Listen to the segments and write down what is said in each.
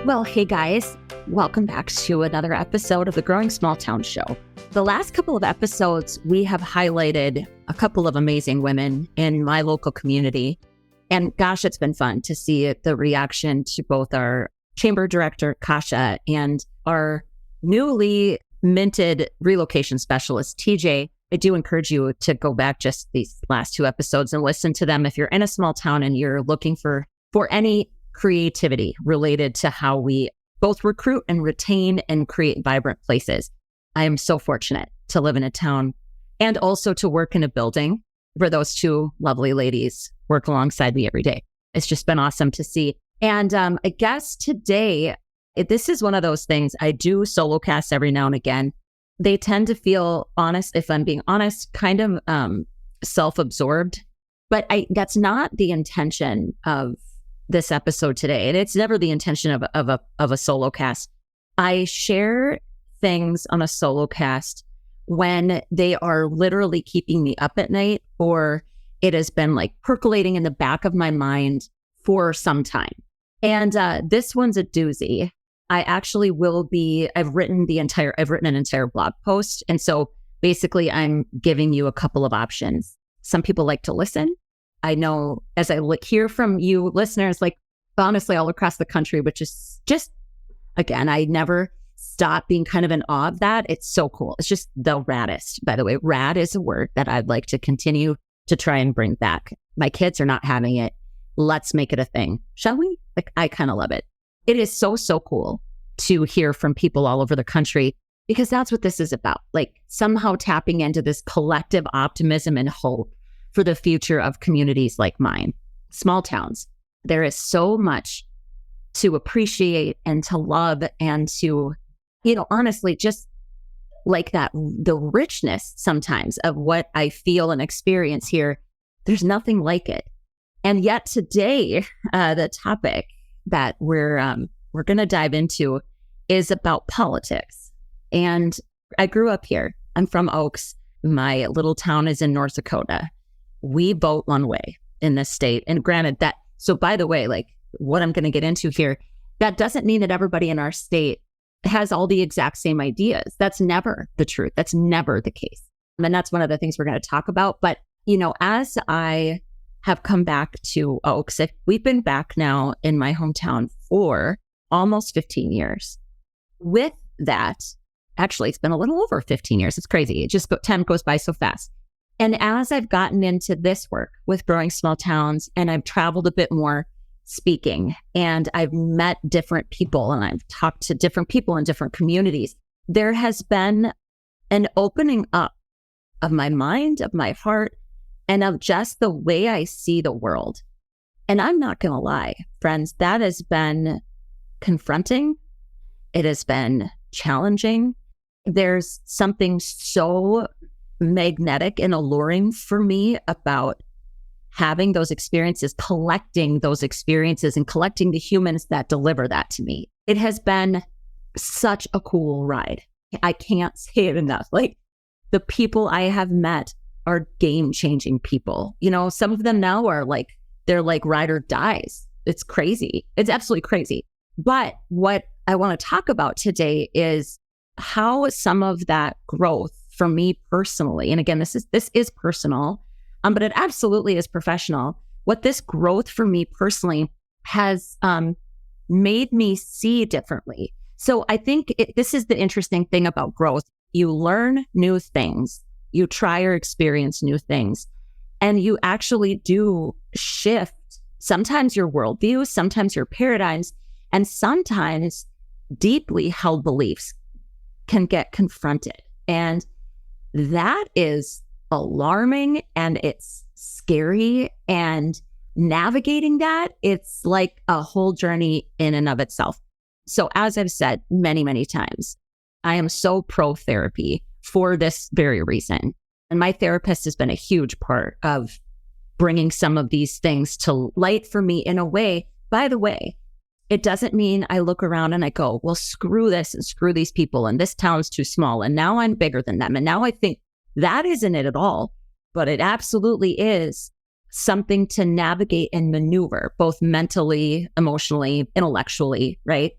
Well, hey guys, welcome back to another episode of the Growing Small Town Show. The last couple of episodes, we have highlighted a couple of amazing women in my local community. And gosh, it's been fun to see the reaction to both our chamber director, Kasha, and our newly minted relocation specialist, TJ. I do encourage you to go back just these last two episodes and listen to them if you're in a small town and you're looking for any creativity related to how we both recruit and retain and create vibrant places. I am so fortunate to live in a town and also to work in a building where those two lovely ladies work alongside me every day. It's just been awesome to see. And I guess today, this is one of those things. I do solo casts every now and again. They tend to feel honest, if I'm being honest, kind of self-absorbed. But that's not the intention of this episode today. And it's never the intention of a solo cast. I share things on a solo cast when they are literally keeping me up at night, or it has been like percolating in the back of my mind for some time. And this one's a doozy. I actually I've written an entire blog post. And so basically I'm giving you a couple of options. Some people like to listen. I know as I hear from you listeners, like honestly, all across the country, which is just, again, I never stop being kind of in awe of that. It's so cool. It's just the raddest. By the way, rad is a word that I'd like to continue to try and bring back. My kids are not having it. Let's make it a thing. Shall we? Like, I kind of love it. It is so, so cool to hear from people all over the country, because that's what this is about. Like somehow tapping into this collective optimism and hope for the future of communities like mine, small towns. There is so much to appreciate and to love and to, honestly, just like that, the richness sometimes of what I feel and experience here. There's nothing like it. And yet today, the topic that we're going to dive into is about politics. And I grew up here. I'm from Oaks. My little town is in North Dakota. We vote one way in this state. And granted that, so by the way, like what I'm going to get into here, that doesn't mean that everybody in our state has all the exact same ideas. That's never the truth. That's never the case. And that's one of the things we're going to talk about. But, as I have come back to Oaks, we've been back now in my hometown for almost 15 years. With that, actually, it's been a little over 15 years. It's crazy. Time goes by so fast. And as I've gotten into this work with Growing Small Towns, and I've traveled a bit more speaking, and I've met different people, and I've talked to different people in different communities, there has been an opening up of my mind, of my heart, and of just the way I see the world. And I'm not going to lie, friends, that has been confronting. It has been challenging. There's something so magnetic and alluring for me about having those experiences, collecting those experiences, and collecting the humans that deliver that to me. It has been such a cool ride. I can't say it enough. Like the people I have met are game-changing people. Some of them now are like, they're like ride or dies. It's crazy. It's absolutely crazy. But what I want to talk about today is how some of that growth for me personally, and again, this is personal, but it absolutely is professional. What this growth for me personally has made me see differently. So I think this is the interesting thing about growth. You learn new things, you try or experience new things, and you actually do shift sometimes your worldview, sometimes your paradigms, and sometimes deeply held beliefs can get confronted. And that is alarming and it's scary, and navigating that, it's like a whole journey in and of itself. So as I've said many, many times, I am so pro therapy for this very reason. And my therapist has been a huge part of bringing some of these things to light for me in a way. By the way, it doesn't mean I look around and I go, well, screw this and screw these people, and this town's too small, and now I'm bigger than them. And now I think that isn't it at all, but it absolutely is something to navigate and maneuver, both mentally, emotionally, intellectually, right?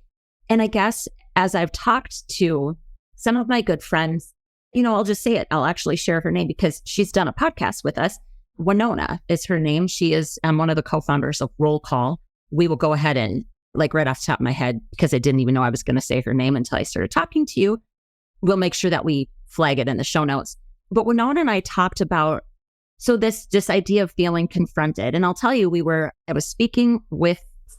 And I guess as I've talked to some of my good friends, I'll just say it. I'll actually share her name because she's done a podcast with us. Winona is her name. She is one of the co-founders of Roll Call. We will go ahead and right off the top of my head, because I didn't even know I was going to say her name until I started talking to you, we'll make sure that we flag it in the show notes. But Winona and I talked about, so this idea of feeling confronted. And I'll tell you, I was speaking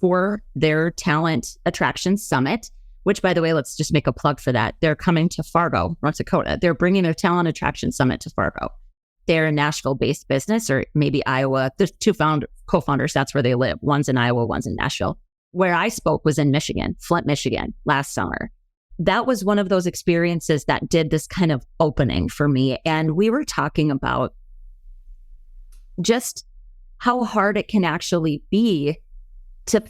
for their Talent Attraction Summit, which, by the way, let's just make a plug for that. They're coming to Fargo, North Dakota. They're bringing their Talent Attraction Summit to Fargo. They're a Nashville-based business, or maybe Iowa. There's two co-founders, that's where they live. One's in Iowa, one's in Nashville. Where I spoke was in Michigan, Flint, Michigan, last summer. That was one of those experiences that did this kind of opening for me. And we were talking about just how hard it can actually be to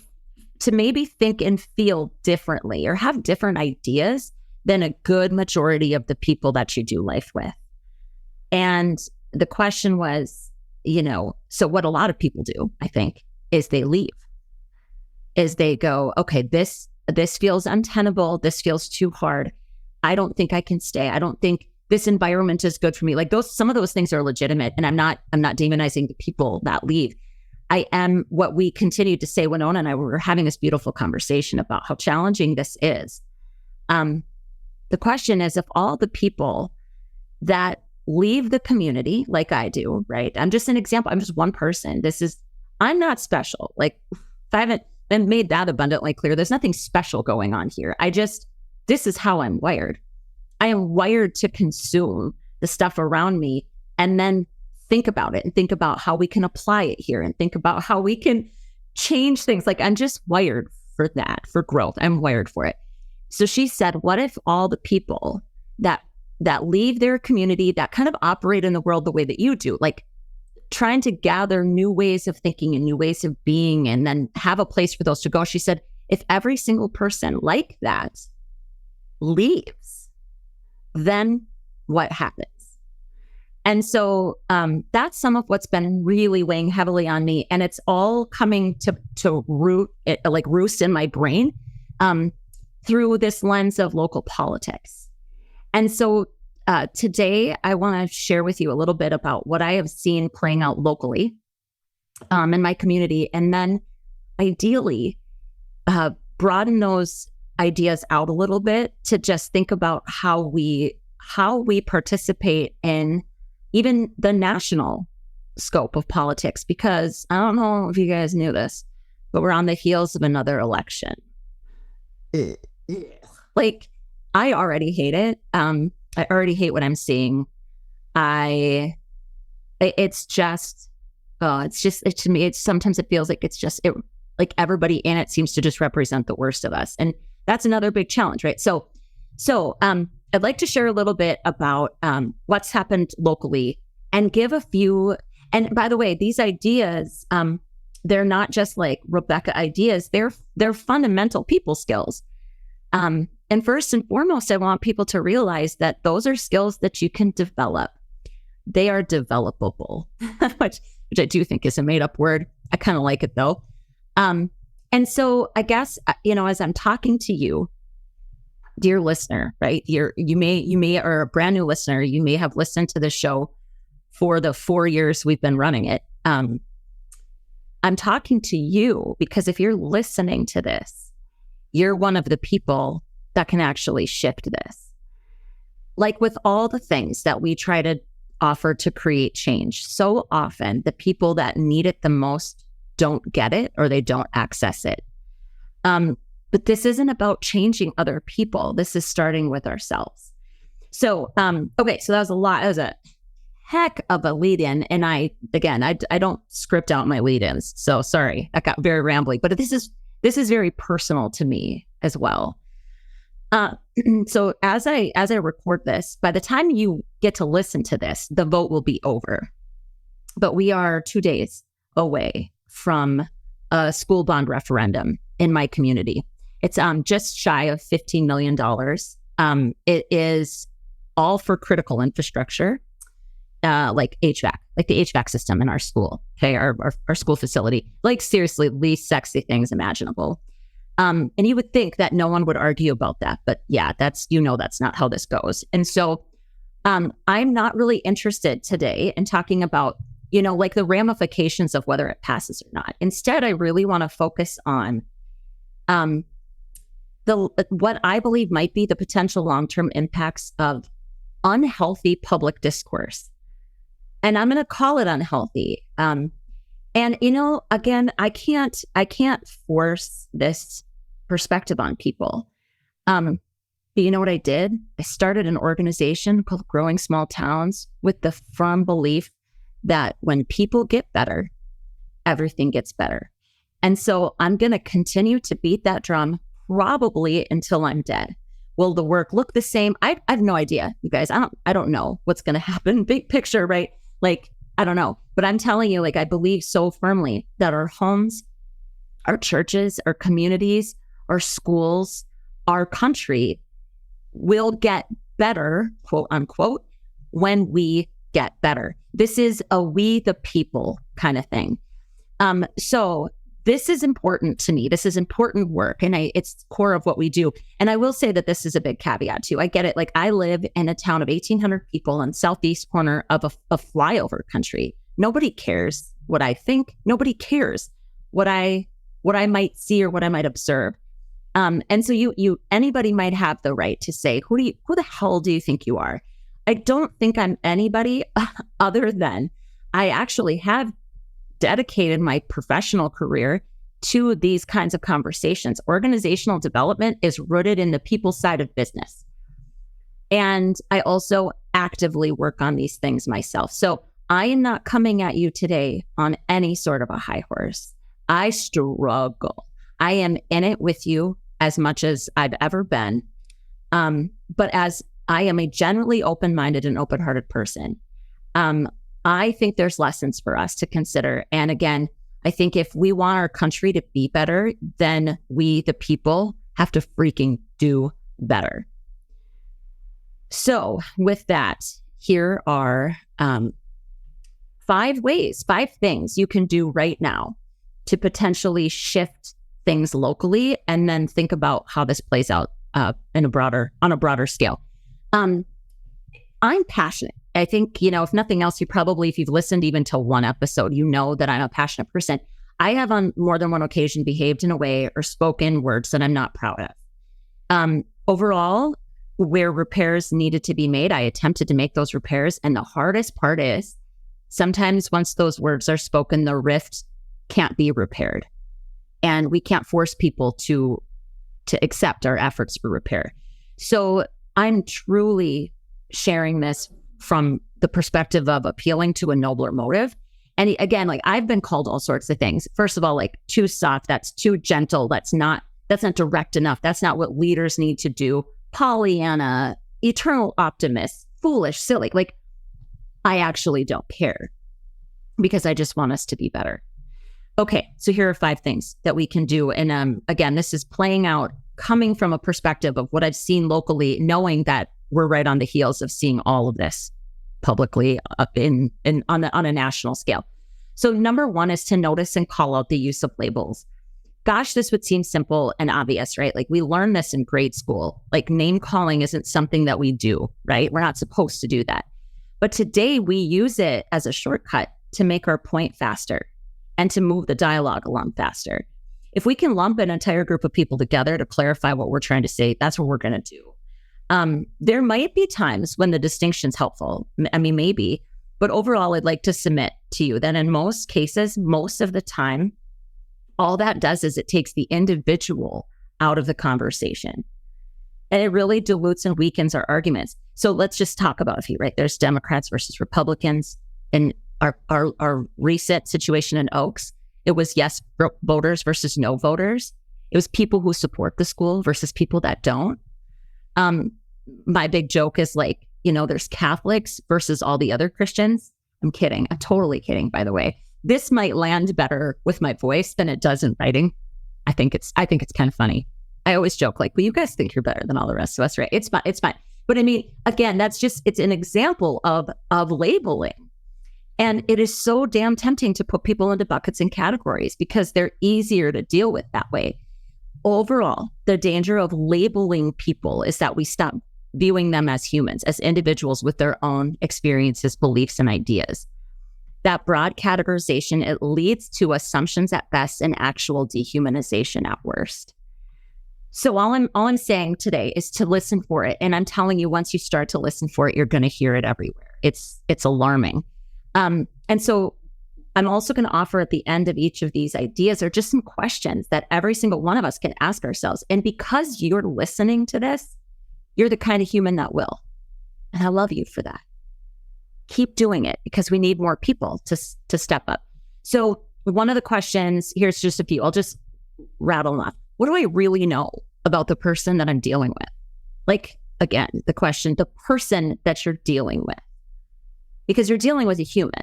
maybe think and feel differently or have different ideas than a good majority of the people that you do life with. And the question was, so what a lot of people do, I think, is they leave. Is they go, okay, this feels untenable. This feels too hard. I don't think I can stay. I don't think this environment is good for me. Some of those things are legitimate. And I'm not demonizing the people that leave. I am what we continued to say, Winona and I were having this beautiful conversation about how challenging this is. The question is, if all the people that leave the community like I do, right? I'm just an example. I'm just one person. I'm not special. If I haven't been made that abundantly clear, there's nothing special going on here. This is how I'm wired. I am wired to consume the stuff around me and then think about it and think about how we can apply it here and think about how we can change things. I'm just wired for that, for growth. I'm wired for it. So she said, what if all the people that leave their community, that kind of operate in the world the way that you do, trying to gather new ways of thinking and new ways of being and then have a place for those to go. She said, if every single person like that leaves, then what happens? And so that's some of what's been really weighing heavily on me. And it's all coming to roost in my brain through this lens of local politics. And so today I want to share with you a little bit about what I have seen playing out locally in my community. And then ideally broaden those ideas out a little bit to just think about how we participate in even the national scope of politics, because I don't know if you guys knew this, but we're on the heels of another election. I already hate it. I already hate what I'm seeing. To me, sometimes it feels like everybody in it seems to just represent the worst of us. And that's another big challenge, right? So I'd like to share a little bit about what's happened locally and give a few. And by the way, these ideas, they're not just Rebecca ideas. They're fundamental people skills. And first and foremost, I want people to realize that those are skills that you can develop. They are developable, which I do think is a made up word. I kind of like it though. And so I guess, as I'm talking to you, dear listener, right? You may are a brand new listener. You may have listened to the show for the 4 years we've been running it. I'm talking to you because if you're listening to this, you're one of the people that can actually shift this. With all the things that we try to offer to create change, so often the people that need it the most don't get it or they don't access it. But this isn't about changing other people. This is starting with ourselves. So, okay, so that was a lot. That was a heck of a lead in. And I don't script out my lead ins. So sorry, I got very rambly, but this is very personal to me as well. So as I record this, by the time you get to listen to this, the vote will be over. But we are 2 days away from a school bond referendum in my community. It's just shy of $15 million. It is all for critical infrastructure, like HVAC, like the HVAC system in our school, okay, our school facility, seriously, least sexy things imaginable. And you would think that no one would argue about that. But yeah, that's not how this goes. And so I'm not really interested today in talking about, like the ramifications of whether it passes or not. Instead, I really want to focus on what I believe might be the potential long-term impacts of unhealthy public discourse. And I'm going to call it unhealthy. And again, I can't force this perspective on people. But you know what I did? I started an organization called Growing Small Towns with the firm belief that when people get better, everything gets better. And so I'm going to continue to beat that drum probably until I'm dead. Will the work look the same? I have no idea, you guys. I don't know what's going to happen. Big picture, right? Like, I don't know. But I'm telling you, like, I believe so firmly that our homes, our churches, our communities, our schools, our country will get better, quote unquote, when we get better. This is a we the people kind of thing. So this is important to me. This is important work, and it's core of what we do. And I will say that this is a big caveat too. I get it. Like, I live in a town of 1,800 people in southeast corner of a flyover country. Nobody cares what I think. Nobody cares what I might see or what I might observe. And so anybody might have the right to say, who the hell do you think you are? I don't think I'm anybody other than I actually have dedicated my professional career to these kinds of conversations. Organizational development is rooted in the people side of business. And I also actively work on these things myself. So I am not coming at you today on any sort of a high horse. I struggle. I am in it with you as much as I've ever been. But as I am a generally open-minded and open-hearted person, I think there's lessons for us to consider. And again, I think if we want our country to be better, then we, the people, have to freaking do better. So with that, here are 5 things you can do right now to potentially shift things locally, and then think about how this plays out on a broader scale. I'm passionate. I think, if nothing else, if you've listened even to one episode, you know that I'm a passionate person. I have on more than one occasion behaved in a way or spoken words that I'm not proud of. Overall, where repairs needed to be made, I attempted to make those repairs. And the hardest part is sometimes once those words are spoken, the rift can't be repaired. And we can't force people to accept our efforts for repair. So I'm truly sharing this from the perspective of appealing to a nobler motive. And again, like, I've been called all sorts of things. First of all, like, too soft, that's too gentle, that's not direct enough. That's not what leaders need to do. Pollyanna, eternal optimist, foolish, silly. Like, I actually don't care because I just want us to be better. Okay, so here are 5 things that we can do. And again, this is playing out coming from a perspective of what I've seen locally, knowing that we're right on the heels of seeing all of this publicly up on a national scale. So number 1 is to notice and call out the use of labels. Gosh, this would seem simple and obvious, right? Like, we learn this in grade school. Like, name calling isn't something that we do, right? We're not supposed to do that. But today we use it as a shortcut to make our point faster and to move the dialogue along faster. If we can lump an entire group of people together to clarify what we're trying to say, that's what we're going to do. There might be times when the distinction's helpful. I mean, maybe, but overall, I'd like to submit to you that in most cases, most of the time, all that does is it takes the individual out of the conversation. And it really dilutes and weakens our arguments. So let's just talk about a few, right? There's Democrats versus Republicans. In our recent situation in Oaks, it was yes voters versus no voters. It was people who support the school versus people that don't. My big joke is like, there's Catholics versus all the other Christians. I'm kidding. I'm totally kidding, by the way. This might land better with my voice than it does in writing. I think it's kind of funny. I always joke like, well, you guys think you're better than all the rest of us, right? It's fine. But I mean, again, it's an example of labeling. And it is so damn tempting to put people into buckets and categories because they're easier to deal with that way. Overall, the danger of labeling people is that we stop viewing them as humans, as individuals with their own experiences, beliefs, and ideas. That broad categorization, it leads to assumptions at best and actual dehumanization at worst. So all I'm saying today is to listen for it. And I'm telling you, once you start to listen for it, you're going to hear it everywhere. It's alarming. And so I'm also going to offer at the end of each of these ideas are just some questions that every single one of us can ask ourselves. And because you're listening to this, you're the kind of human that will. And I love you for that. Keep doing it because we need more people to step up. So one of the questions, here's just a few. I'll just rattle them off. What do I really know about the person that I'm dealing with? Like, again, the question, the person that you're dealing with. Because you're dealing with a human,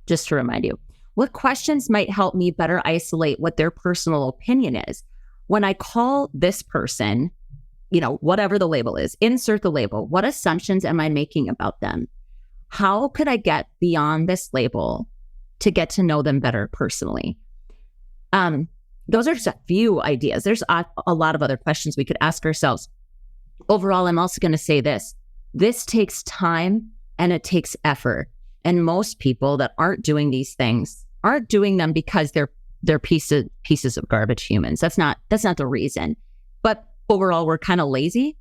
just to remind you. What questions might help me better isolate what their personal opinion is? When I call this person, whatever the label is, insert the label. What assumptions am I making about them? How could I get beyond this label to get to know them better personally? Those are just a few ideas. There's a lot of other questions we could ask ourselves. Overall, I'm also going to say this. This takes time and it takes effort. And most people that aren't doing these things aren't doing them because they're pieces of garbage humans. That's not the reason. But overall, we're kind of lazy.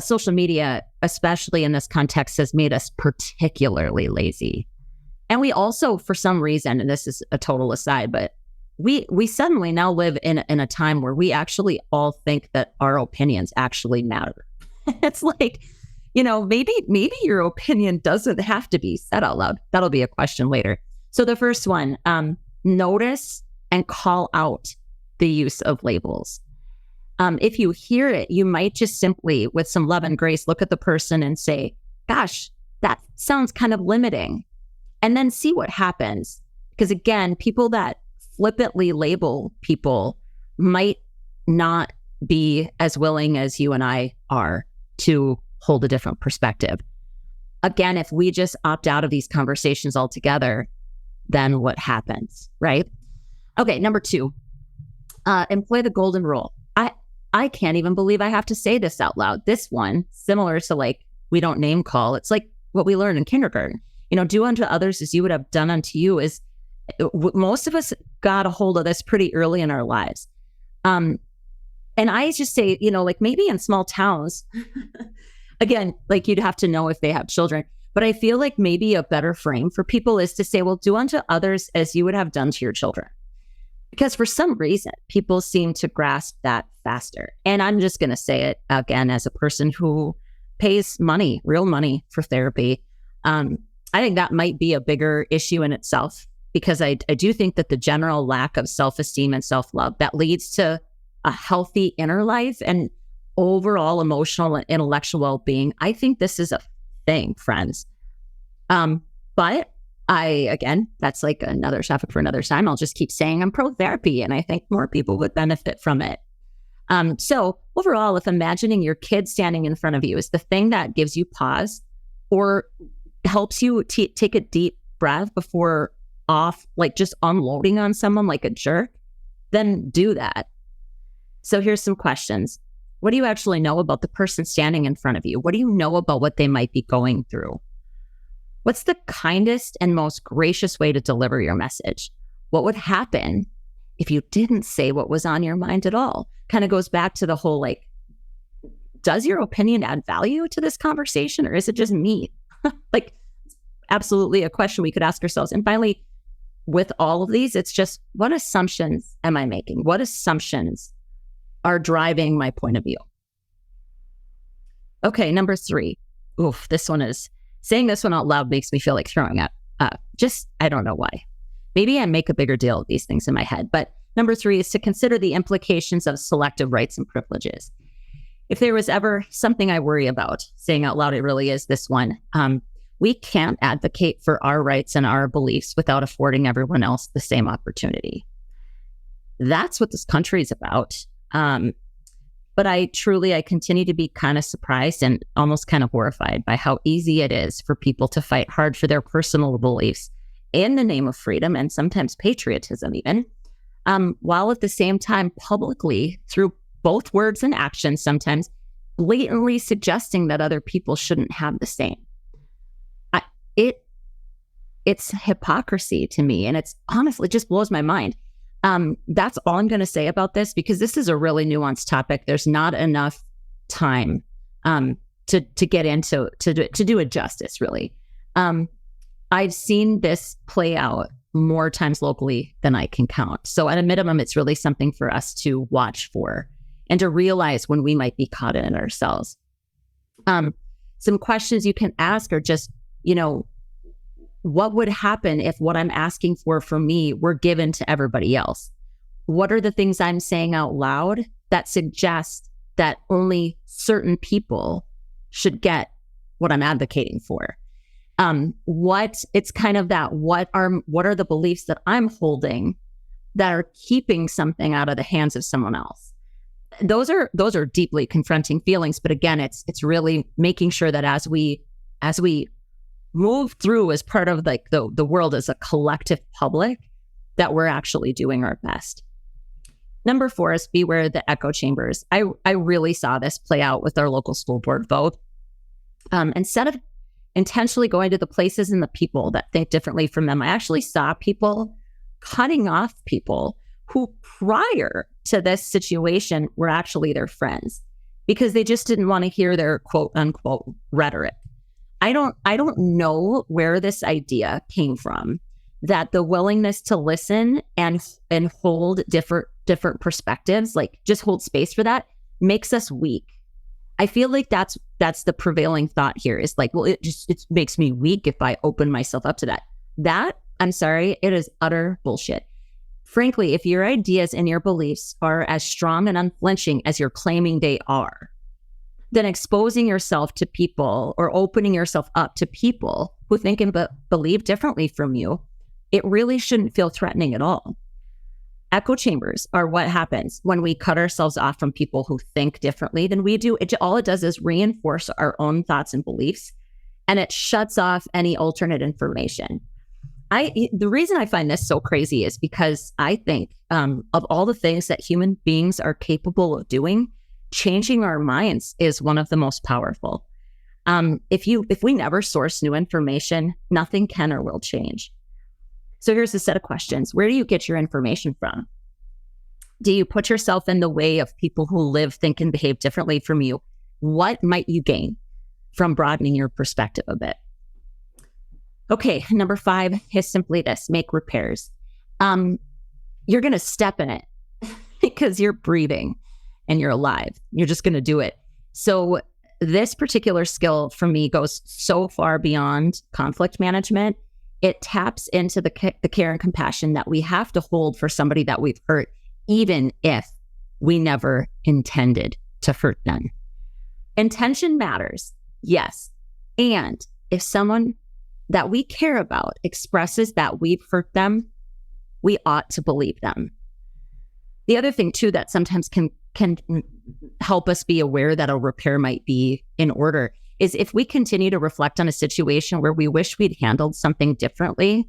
Social media, especially in this context, has made us particularly lazy. And we also, for some reason, and this is a total aside, but we suddenly now live in a time where we actually all think that our opinions actually matter. It's like, maybe your opinion doesn't have to be said out loud. That'll be a question later. So the first one, notice and call out the use of labels. If you hear it, you might just simply, with some love and grace, look at the person and say, gosh, that sounds kind of limiting. And then see what happens. Because again, people that flippantly label people might not be as willing as you and I are to hold a different perspective. Again, if we just opt out of these conversations altogether, then what happens, right? Okay, number 2, employ the golden rule. I can't even believe I have to say this out loud. This one, similar to we don't name call. It's like what we learned in kindergarten. Do unto others as you would have done unto you is, most of us got a hold of this pretty early in our lives. And I just say, maybe in small towns, again, you'd have to know if they have children, but I feel like maybe a better frame for people is to say, well, do unto others as you would have done to your children. Because for some reason, people seem to grasp that faster. And I'm just going to say it again, as a person who pays money, real money for therapy. I think that might be a bigger issue in itself, because I do think that the general lack of self-esteem and self-love that leads to a healthy inner life and overall emotional and intellectual well-being, I think this is a thing, friends. But that's another topic for another time. I'll just keep saying I'm pro-therapy, and I think more people would benefit from it. So overall, if imagining your kid standing in front of you is the thing that gives you pause or helps you take a deep breath before just unloading on someone like a jerk, then do that. So here's some questions. What do you actually know about the person standing in front of you? What do you know about what they might be going through? What's the kindest and most gracious way to deliver your message? What would happen if you didn't say what was on your mind at all? Kind of goes back to the whole, does your opinion add value to this conversation, or is it just me? Absolutely a question we could ask ourselves. And finally, with all of these, it's just, what assumptions am I making? What assumptions are driving my point of view? Okay, number 3. This one is, saying this one out loud makes me feel like throwing up. I don't know why. Maybe I make a bigger deal of these things in my head. But number 3 is to consider the implications of selective rights and privileges. If there was ever something I worry about saying out loud, it really is this one. We can't advocate for our rights and our beliefs without affording everyone else the same opportunity. That's what this country is about. But I continue to be kind of surprised and almost kind of horrified by how easy it is for people to fight hard for their personal beliefs in the name of freedom and sometimes patriotism even. while at the same time publicly, through both words and actions, sometimes blatantly suggesting that other people shouldn't have the same. It's hypocrisy to me, and it's honestly, it just blows my mind. That's all I'm going to say about this, because this is a really nuanced topic. There's not enough time to get into to do it justice, really. I've seen this play out more times locally than I can count. So at a minimum, it's really something for us to watch for and to realize when we might be caught in it ourselves. Some questions you can ask are just, what would happen if what I'm asking for me were given to everybody else? What are the things I'm saying out loud that suggest that only certain people should get what I'm advocating for? It's kind of that, what are the beliefs that I'm holding that are keeping something out of the hands of someone else? Those are deeply confronting feelings. But again, it's really making sure that as we move through as part of like the world as a collective public, that we're actually doing our best. Number 4 is beware the echo chambers. I really saw this play out with our local school board vote. Instead of intentionally going to the places and the people that think differently from them, I actually saw people cutting off people who prior to this situation were actually their friends, because they just didn't want to hear their quote unquote rhetoric. I don't know where this idea came from, that the willingness to listen and hold different perspectives, like just hold space for that, makes us weak. I feel like that's the prevailing thought here, is like, well, it makes me weak if I open myself up to that. That, I'm sorry, it is utter bullshit. Frankly, if your ideas and your beliefs are as strong and unflinching as you're claiming they are, then exposing yourself to people or opening yourself up to people who think and believe differently from you, it really shouldn't feel threatening at all. Echo chambers are what happens when we cut ourselves off from people who think differently than we do. All it does is reinforce our own thoughts and beliefs, and it shuts off any alternate information. The reason I find this so crazy is because I think of all the things that human beings are capable of doing, changing our minds is one of the most powerful. If we never source new information, nothing can or will change. So here's a set of questions. Where do you get your information from? Do you put yourself in the way of people who live, think, and behave differently from you? What might you gain from broadening your perspective a bit? Okay, number 5 is simply this: make repairs. You're going to step in it because you're breathing and you're alive. You're just going to do it. So this particular skill for me goes so far beyond conflict management. It taps into the care and compassion that we have to hold for somebody that we've hurt, even if we never intended to hurt them. Intention matters, yes. And if someone that we care about expresses that we've hurt them, we ought to believe them. The other thing too that sometimes can help us be aware that a repair might be in order is if we continue to reflect on a situation where we wish we'd handled something differently,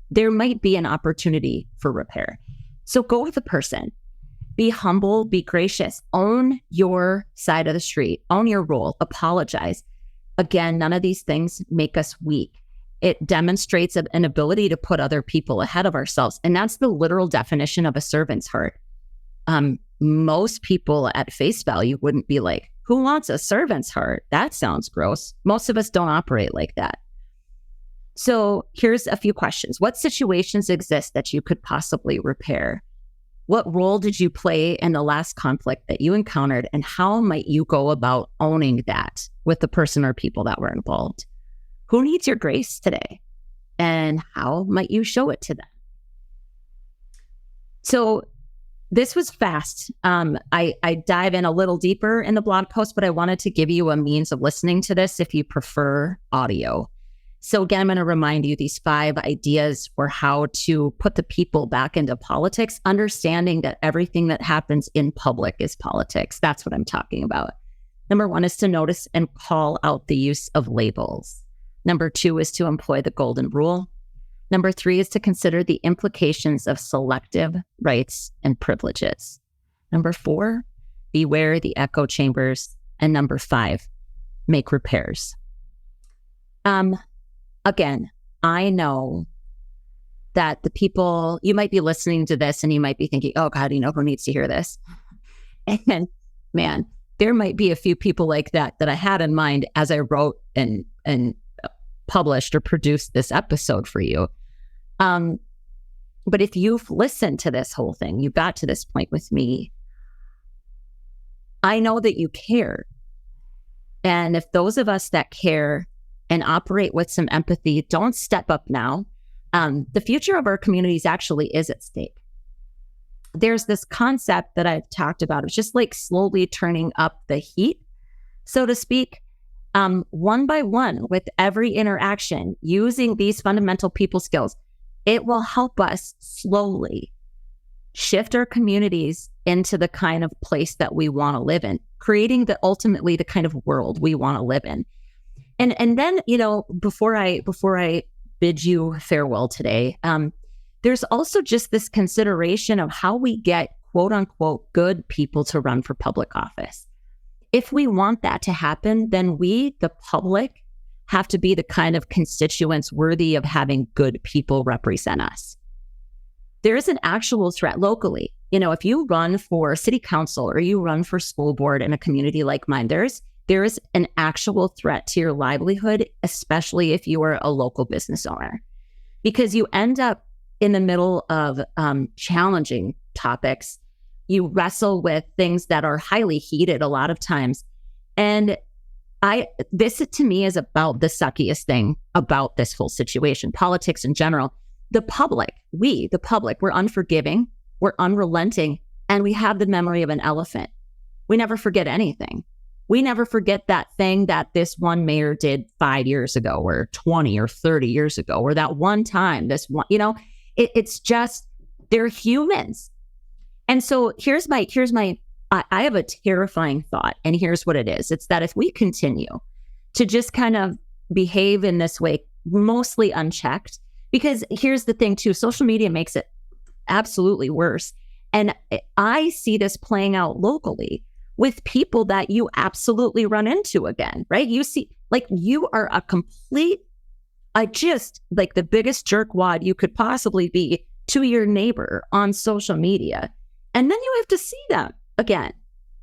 there might be an opportunity for repair. So go with the person. Be humble, be gracious, own your side of the street, own your role, apologize. Again, none of these things make us weak. It demonstrates an ability to put other people ahead of ourselves. And that's the literal definition of a servant's heart. Most people at face value wouldn't be like, who wants a servant's heart? That sounds gross. Most of us don't operate like that. So here's a few questions. What situations exist that you could possibly repair? What role did you play in the last conflict that you encountered? And how might you go about owning that with the person or people that were involved? Who needs your grace today? And how might you show it to them? So this was fast. I dive in a little deeper in the blog post, but I wanted to give you a means of listening to this if you prefer audio. So again, I'm going to remind you these 5 ideas for how to put the people back into politics, understanding that everything that happens in public is politics. That's what I'm talking about. Number 1 is to notice and call out the use of labels. Number 2 is to employ the golden rule. Number 3 is to consider the implications of selective rights and privileges. Number 4, beware the echo chambers. And number 5, make repairs. Again, I know that the people, you might be listening to this and you might be thinking, oh God, who needs to hear this? And man, there might be a few people like that I had in mind as I wrote and published or produced this episode for you. But if you've listened to this whole thing, you got to this point with me, I know that you care. And if those of us that care and operate with some empathy don't step up now, the future of our communities actually is at stake. There's this concept that I've talked about. It's just like slowly turning up the heat, so to speak, one by one with every interaction, using these fundamental people skills. It will help us slowly shift our communities into the kind of place that we want to live in, creating ultimately the kind of world we want to live in. And then, before I bid you farewell today, there's also just this consideration of how we get quote unquote good people to run for public office. If we want that to happen, then we, the public, have to be the kind of constituents worthy of having good people represent us. There is an actual threat locally. If you run for city council or you run for school board in a community like mine, there is an actual threat to your livelihood, especially if you are a local business owner, because you end up in the middle of challenging topics. You wrestle with things that are highly heated a lot of times. And this to me is about the suckiest thing about this whole situation, politics in general. The public, we're unforgiving, we're unrelenting, and we have the memory of an elephant. We never forget anything. We never forget that thing that this one mayor did 5 years ago or 20 or 30 years ago, or that one time, it's just, they're humans. And so I have a terrifying thought, and here's what it is. It's that if we continue to just kind of behave in this way, mostly unchecked, because here's the thing too, social media makes it absolutely worse. And I see this playing out locally with people that you absolutely run into again, right? You see, like, you are a complete, like the biggest jerkwad you could possibly be to your neighbor on social media. And then you have to see them again.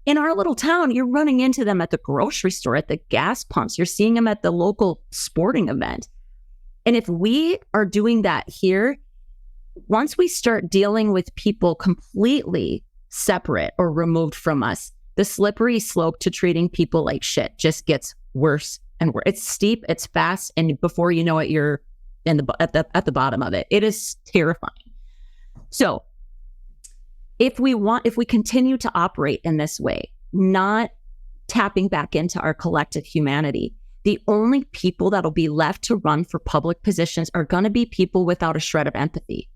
In our little town, you're running into them at the grocery store, at the gas pumps. You're seeing them at the local sporting event. And if we are doing that here, once we start dealing with people completely separate or removed from us, the slippery slope to treating people like shit just gets worse and worse. It's steep, it's fast, and before you know it, you're at the bottom of it. It is terrifying. So if we continue to operate in this way, not tapping back into our collective humanity, the only people that'll be left to run for public positions are going to be people without a shred of empathy.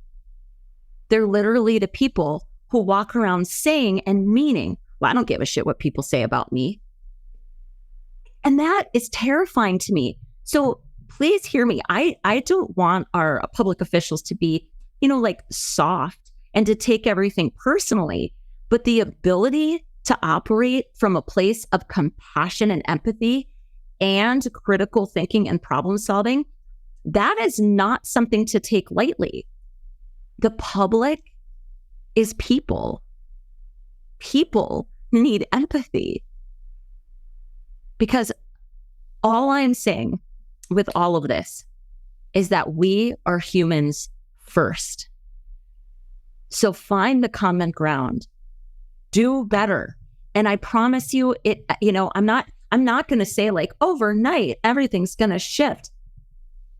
They're literally the people who walk around saying and meaning, well, I don't give a shit what people say about me. And that is terrifying to me. So please hear me. I don't want our public officials to be, like soft and to take everything personally, but the ability to operate from a place of compassion and empathy and critical thinking and problem solving, that is not something to take lightly. The public is people. People need empathy. Because all I'm saying with all of this is that we are humans first. So find the common ground. Do better. And I promise you, I'm not going to say like overnight, everything's going to shift.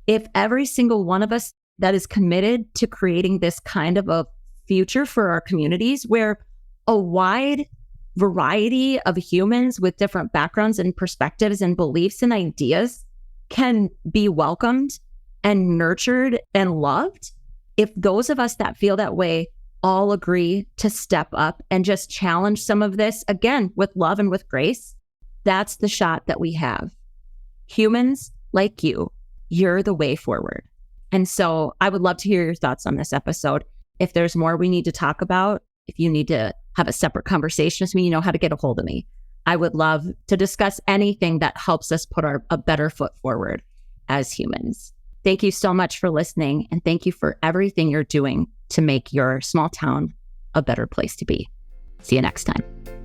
If every single one of us that is committed to creating this kind of a future for our communities where a wide variety of humans with different backgrounds and perspectives and beliefs and ideas can be welcomed and nurtured and loved, if those of us that feel that way all agree to step up and just challenge some of this, again, with love and with grace, that's the shot that we have. Humans like you're the way forward. And so I would love to hear your thoughts on this episode. If there's more we need to talk about, if you need to have a separate conversation with me, you know how to get a hold of me. I would love to discuss anything that helps us put a better foot forward as humans. Thank you so much for listening, and thank you for everything you're doing to make your small town a better place to be. See you next time.